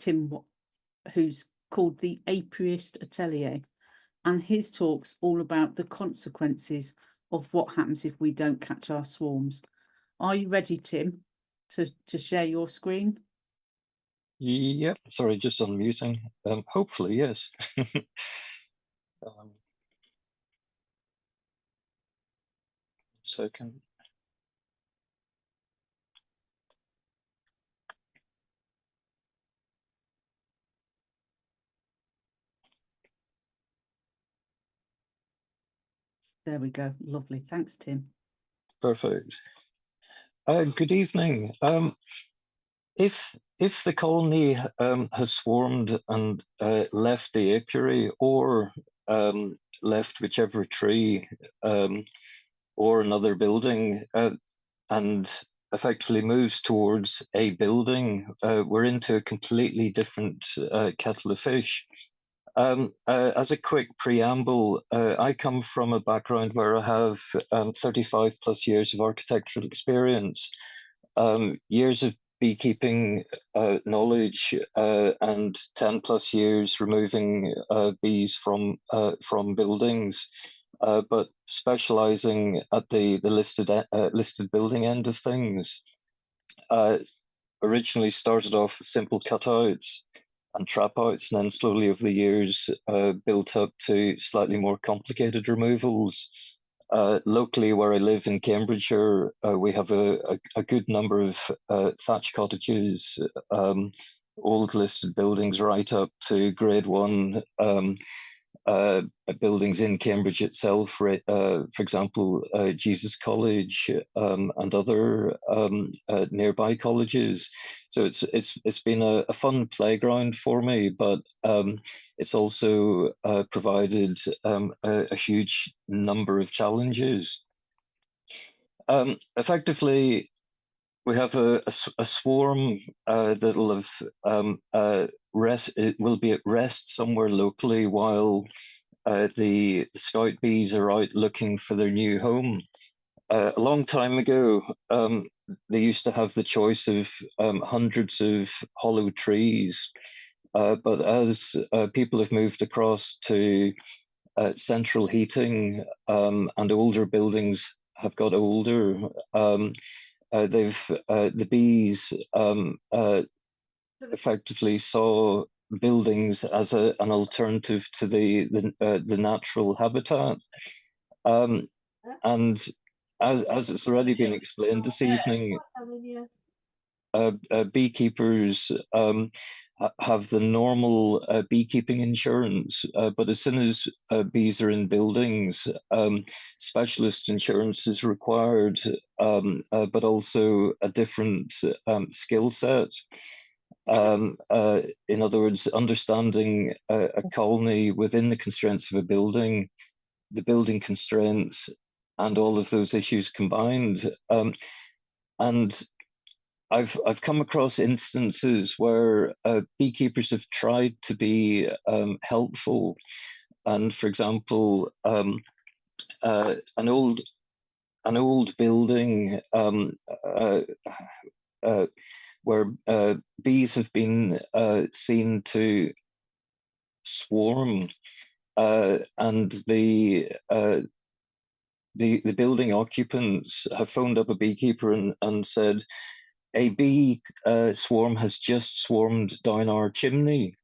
Tim, who's called the Apiarist Atelier, and his talk's all about the consequences of what happens if we don't catch our swarms. Are you ready, Tim, to share your screen? Yep, sorry, just unmuting. Hopefully, yes. Second. There we go. Lovely. Thanks, Tim. Perfect. Good evening. If the colony has swarmed and left the apiary, or left whichever tree or another building, and effectively moves towards a building, we're into a completely different kettle of fish. As a quick preamble, I come from a background where I have 35 plus years of architectural experience, years of beekeeping knowledge, and 10 plus years removing bees from buildings, but specializing at the listed building end of things. Originally started off with simple cutouts and trap outs, and then slowly over the years built up to slightly more complicated removals. Locally, where I live in Cambridgeshire, we have a good number of thatch cottages, old listed buildings right up to grade 1 buildings in Cambridge itself, for example, Jesus College, and other nearby colleges. So it's been a fun playground for me, but it's also provided a huge number of challenges. Effectively, we have a swarm that'll have it will be at rest somewhere locally while the scout bees are out looking for their new home. A long time ago, they used to have the choice of hundreds of hollow trees, but as people have moved across to central heating, and older buildings have got older, the bees effectively saw buildings as an alternative to the natural habitat, and as it's already been explained this evening, beekeepers have the normal beekeeping insurance, but as soon as bees are in buildings, specialist insurance is required, but also a different skill set. In other words, understanding a colony within the constraints of a building, the building constraints, and all of those issues combined. And I've come across instances where beekeepers have tried to be helpful, and for example, an old building where bees have been seen to swarm, and the building occupants have phoned up a beekeeper and said, a bee swarm has just swarmed down our chimney.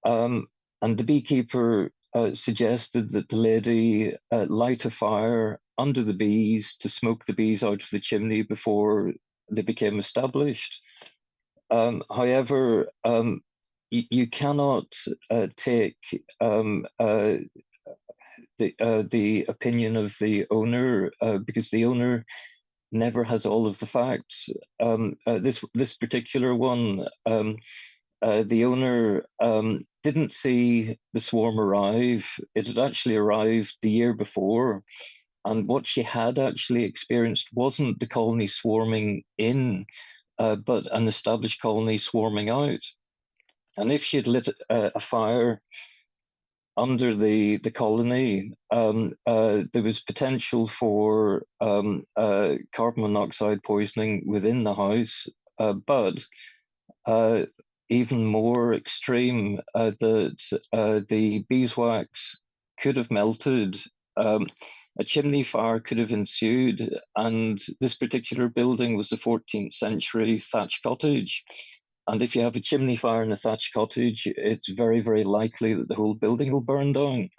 And the beekeeper suggested that the lady light a fire under the bees to smoke the bees out of the chimney before they became established. However, you cannot take the opinion of the owner, because the owner never has all of the facts. This particular one, the owner didn't see the swarm arrive. It had actually arrived the year before, and what she had actually experienced wasn't the colony swarming in, but an established colony swarming out. And if she had lit a fire under the colony, there was potential for carbon monoxide poisoning within the house, but even more extreme, that the beeswax could have melted. A chimney fire could have ensued, and this particular building was a 14th century thatch cottage. And if you have a chimney fire in a thatch cottage, it's very, very likely that the whole building will burn down.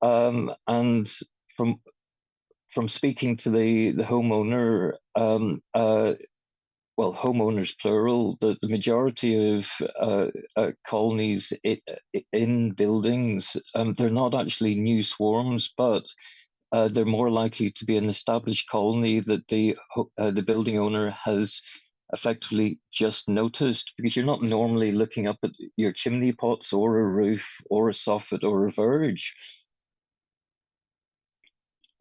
And from speaking to the homeowner, well, homeowners plural, the majority of colonies in buildings, they're not actually new swarms, but they're more likely to be an established colony that the building owner has effectively just noticed, because you're not normally looking up at your chimney pots or a roof or a soffit or a verge.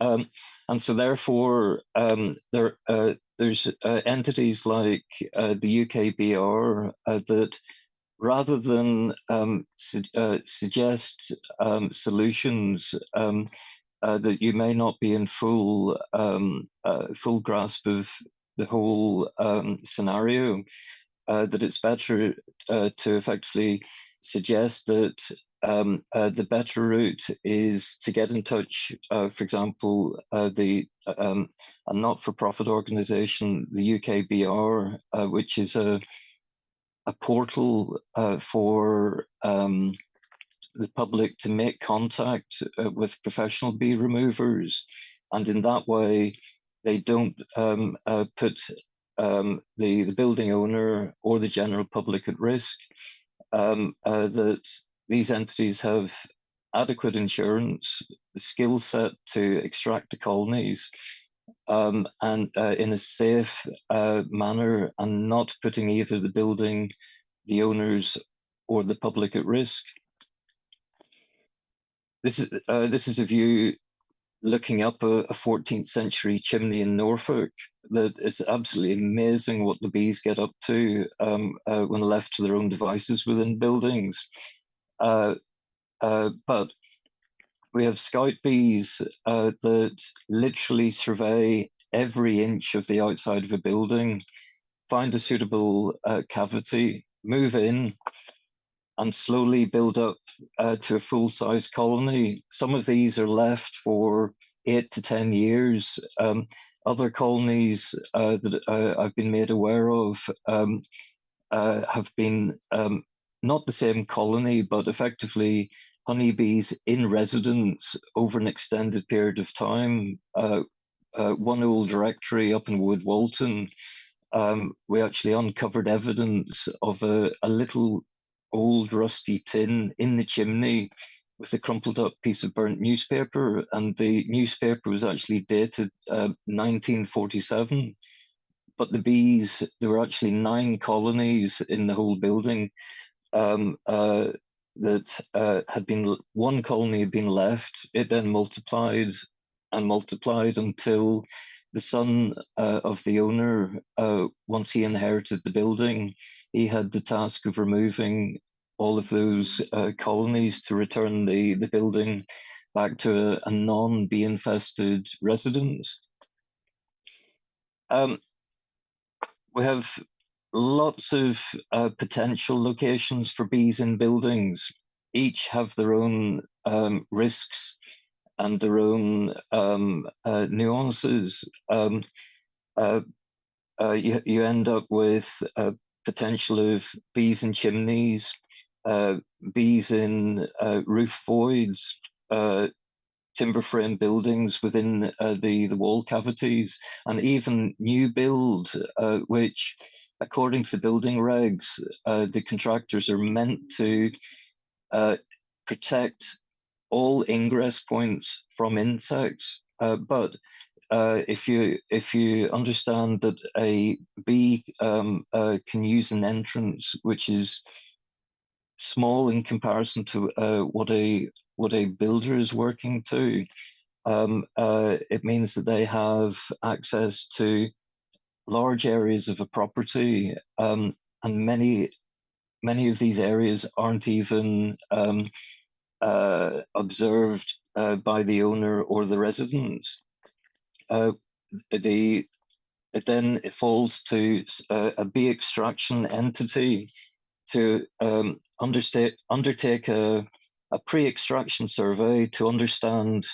And so therefore, there's entities like the UKBR that, rather than suggest solutions that you may not be in full grasp of the whole scenario, that it's better to effectively suggest that the better route is to get in touch, for example, a not-for-profit organization, the UKBR, which is a portal for the public to make contact with professional bee removers, and in that way they don't put the building owner or the general public at risk. That these entities have adequate insurance, the skill set to extract the colonies, and in a safe manner, and not putting either the building, the owners, or the public at risk. This is a view looking up a 14th century chimney in Norfolk. That is absolutely amazing what the bees get up to when left to their own devices within buildings. But we have scout bees that literally survey every inch of the outside of a building, find a suitable cavity, move in, and slowly build up to a full-size colony. Some of these are left for 8 to 10 years. Other colonies that I've been made aware of have been not the same colony, but effectively honeybees in residence over an extended period of time. One old directory up in Wood Walton, we actually uncovered evidence of a little old rusty tin in the chimney with a crumpled up piece of burnt newspaper, and the newspaper was actually dated 1947. But the bees, there were actually 9 colonies in the whole building that had been, one colony had been left. It then multiplied and multiplied until the son of the owner, once he inherited the building, he had the task of removing all of those colonies to return the building back to a non-bee infested residence. We have lots of potential locations for bees in buildings. Each have their own risks and their own nuances. You end up with potential of bees in chimneys, bees in roof voids, timber frame buildings within the wall cavities, and even new build, which, according to the building regs, the contractors are meant to protect all ingress points from insects. But if you understand that a bee can use an entrance which is small in comparison to what a builder is working to, it means that they have access to large areas of a property, and many of these areas aren't even observed by the owner or the residents. It then falls to a bee extraction entity to undertake a pre-extraction survey to understand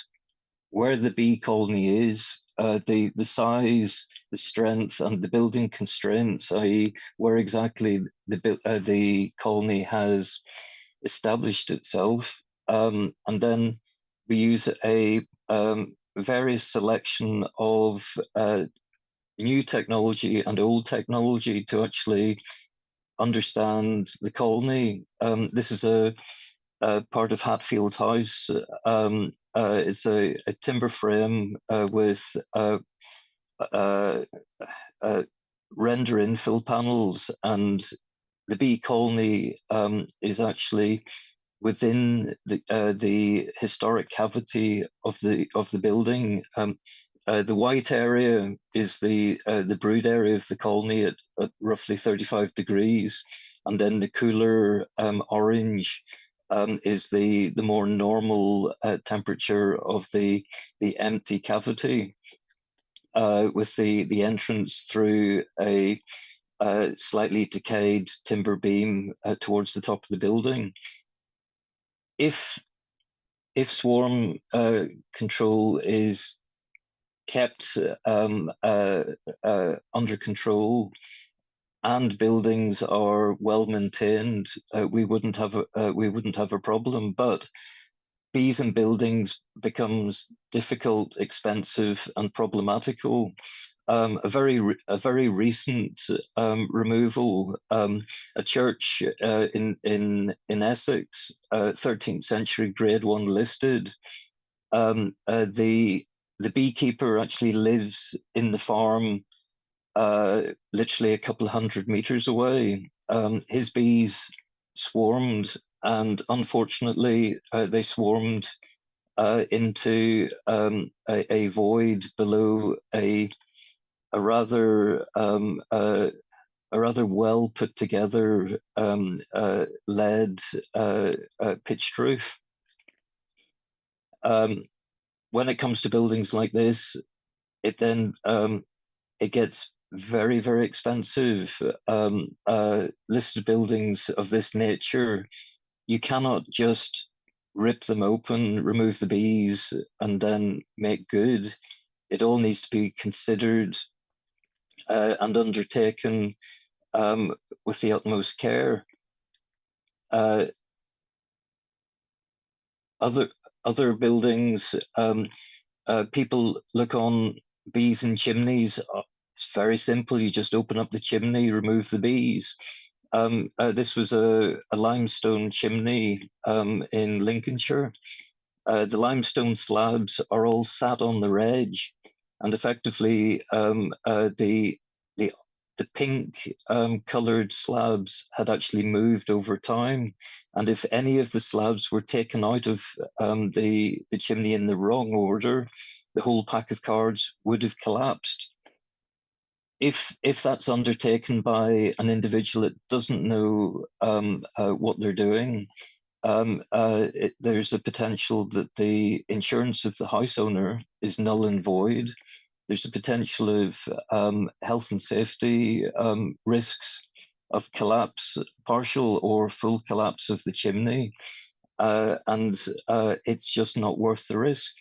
where the bee colony is, the size, the strength, and the building constraints, i.e., where exactly the colony has established itself, and then we use a various selection of new technology and old technology to actually understand the colony. This is a part of Hatfield House. It's a timber frame with render infill panels, and the bee colony is actually within the historic cavity of the building. The white area is the brood area of the colony at roughly 35 degrees, and then the cooler orange is the more normal temperature of the empty cavity, with the entrance through a slightly decayed timber beam towards the top of the building. If swarm control is kept under control and buildings are well maintained, we wouldn't have a problem. But bees in buildings becomes difficult, expensive, and problematical. A very recent removal, a church in Essex, 13th century Grade 1 listed. The beekeeper actually lives in the farm, literally a couple of 100 meters away. His bees swarmed, and unfortunately, they swarmed into a void below a rather well put together lead pitched roof. When it comes to buildings like this, it then it gets very, very expensive. Listed buildings of this nature, you cannot just rip them open, remove the bees, and then make good. It all needs to be considered and undertaken with the utmost care. Other buildings, people look on bees and chimneys. It's very simple. You just open up the chimney, remove the bees. This was a limestone chimney in Lincolnshire. The limestone slabs are all sat on the edge, and effectively the pink coloured slabs had actually moved over time. And if any of the slabs were taken out of the chimney in the wrong order, the whole pack of cards would have collapsed. If that's undertaken by an individual that doesn't know what they're doing, there's a potential that the insurance of the house owner is null and void. There's a potential of health and safety risks of collapse, partial or full collapse of the chimney, and it's just not worth the risk.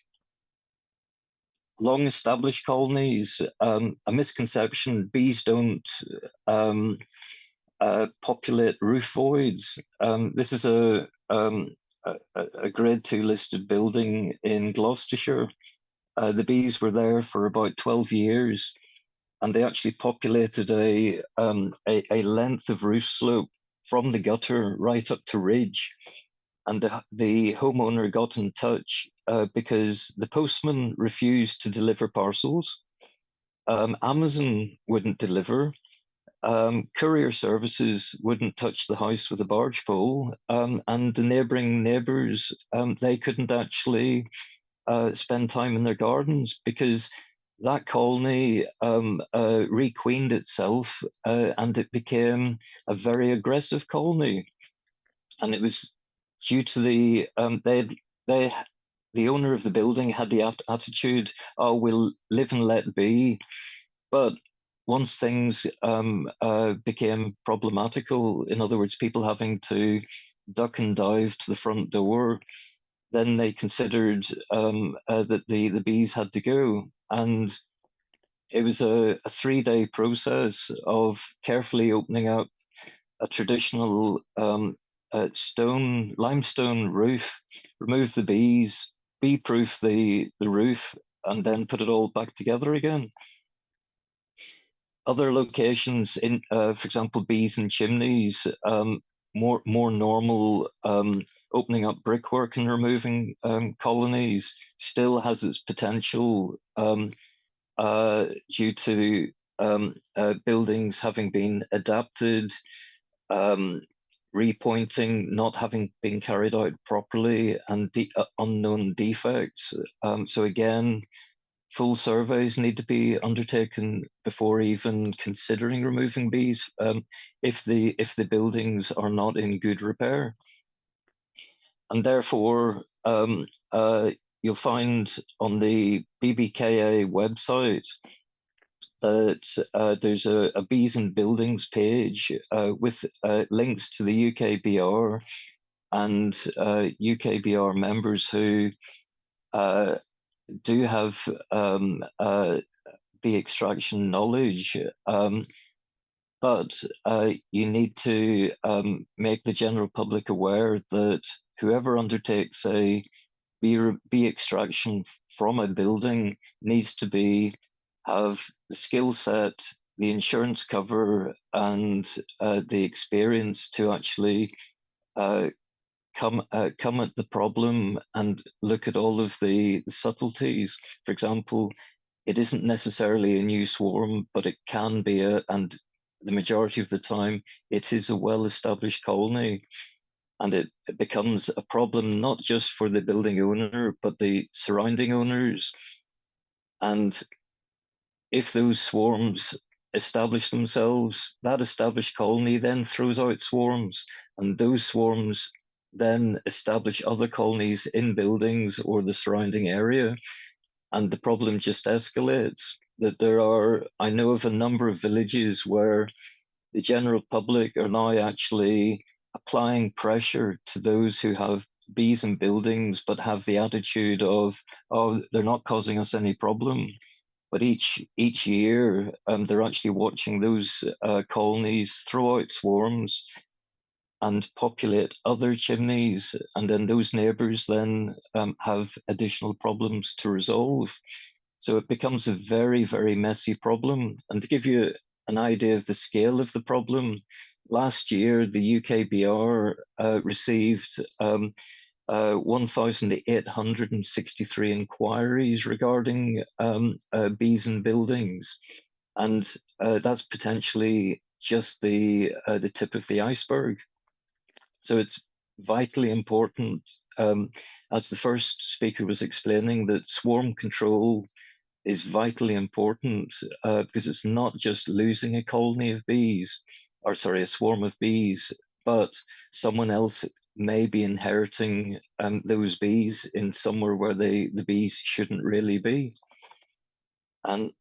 Long-established colonies, a misconception: bees don't populate roof voids. This is a Grade 2 listed building in Gloucestershire. The bees were there for about 12 years, and they actually populated a length of roof slope from the gutter right up to ridge. And the homeowner got in touch because the postman refused to deliver parcels. Amazon wouldn't deliver. Courier services wouldn't touch the house with a barge pole, and the neighbouring neighbours, they couldn't actually spend time in their gardens because that colony requeened itself, and it became a very aggressive colony. And it was due to the owner of the building had the attitude, "Oh, we'll live and let be." But once things became problematical, in other words, people having to duck and dive to the front door, then they considered that the bees had to go. And it was a 3-day process of carefully opening up a traditional limestone roof, remove the bees, bee-proof the roof, and then put it all back together again. Other locations, in for example, bees and chimneys, more normal, opening up brickwork and removing colonies still has its potential due to buildings having been adapted, repointing not having been carried out properly, and unknown defects. So again, full surveys need to be undertaken before even considering removing bees if the buildings are not in good repair. And therefore, you'll find on the BBKA website that there's a bees and buildings page with links to the UKBR and UKBR members who do have bee extraction knowledge, but you need to make the general public aware that whoever undertakes a bee extraction from a building needs to have the skill set, the insurance cover, and the experience to actually come at the problem and look at all of the subtleties. For example, it isn't necessarily a new swarm, but it can be and the majority of the time it is a well-established colony, and it becomes a problem not just for the building owner, but the surrounding owners. And if those swarms establish themselves, that established colony then throws out swarms, and those swarms then establish other colonies in buildings or the surrounding area, and the problem just escalates. I know of a number of villages where the general public are now actually applying pressure to those who have bees in buildings, but have the attitude of, oh, they're not causing us any problem. But each year, they're actually watching those colonies throw out swarms and populate other chimneys, and then those neighbours then have additional problems to resolve. So it becomes a very, very messy problem. And to give you an idea of the scale of the problem, last year the UKBR received 1,863 inquiries regarding bees in buildings, and that's potentially just the tip of the iceberg. So it's vitally important, as the first speaker was explaining, that swarm control is vitally important because it's not just losing a colony of bees, or sorry, a swarm of bees, but someone else may be inheriting those bees in somewhere where the bees shouldn't really be. And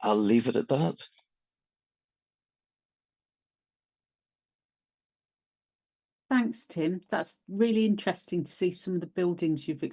I'll leave it at that. Thanks, Tim. That's really interesting to see some of the buildings you've